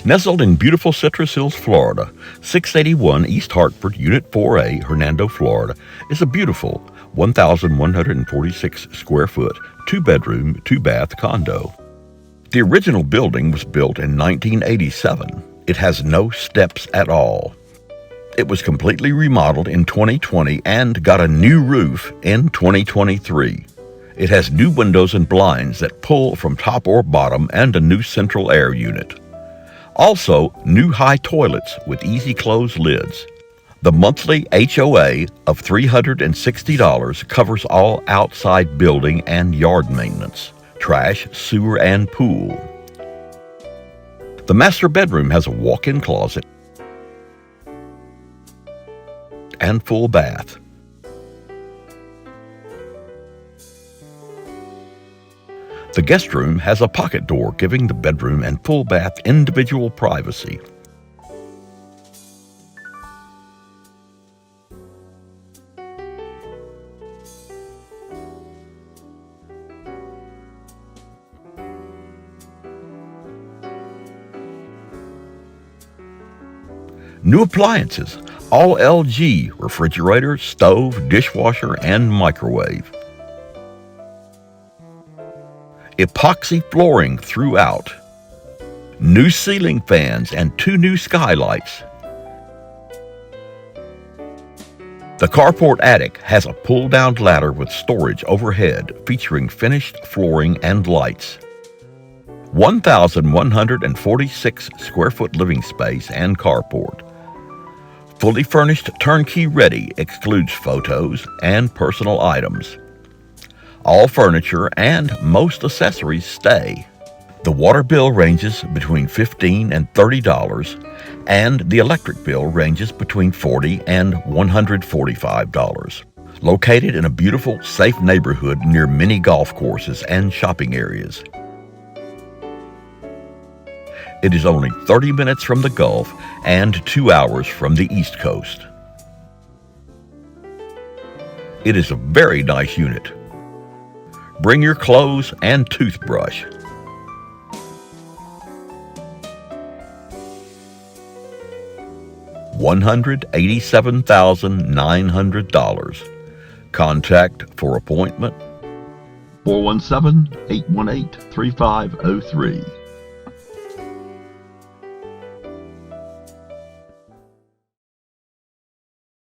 Nestled in beautiful Citrus Hills, Florida, 681 East Hartford, Unit 4A, Hernando, Florida, is a beautiful 1,146 square foot, 2-bedroom, 2-bath condo. The original building was built in 1987. It has no steps at all. It was completely remodeled in 2020 and got a new roof in 2023. It has new windows and blinds that pull from top or bottom and a new central air unit. Also, new high toilets with easy close lids. The monthly HOA of $360 covers all outside building and yard maintenance, trash, sewer, and pool. The master bedroom has a walk-in closet and full bath. The guest room has a pocket door giving the bedroom and full bath individual privacy. New appliances, all LG, refrigerator, stove, dishwasher, and microwave. Epoxy flooring throughout. New ceiling fans and 2 new skylights. The carport attic has a pull-down ladder with storage overhead featuring finished flooring and lights. 1,146 square foot living space and carport. Fully furnished, turnkey ready, excludes photos and personal items. All furniture and most accessories stay. The water bill ranges between $15 and $30, and the electric bill ranges between $40 and $145. Located in a beautiful, safe neighborhood near many golf courses and shopping areas. It is only 30 minutes from the Gulf and 2 hours from the East Coast. It is a very nice unit. Bring your clothes and toothbrush. $187,900. Contact for appointment 417-818-3503.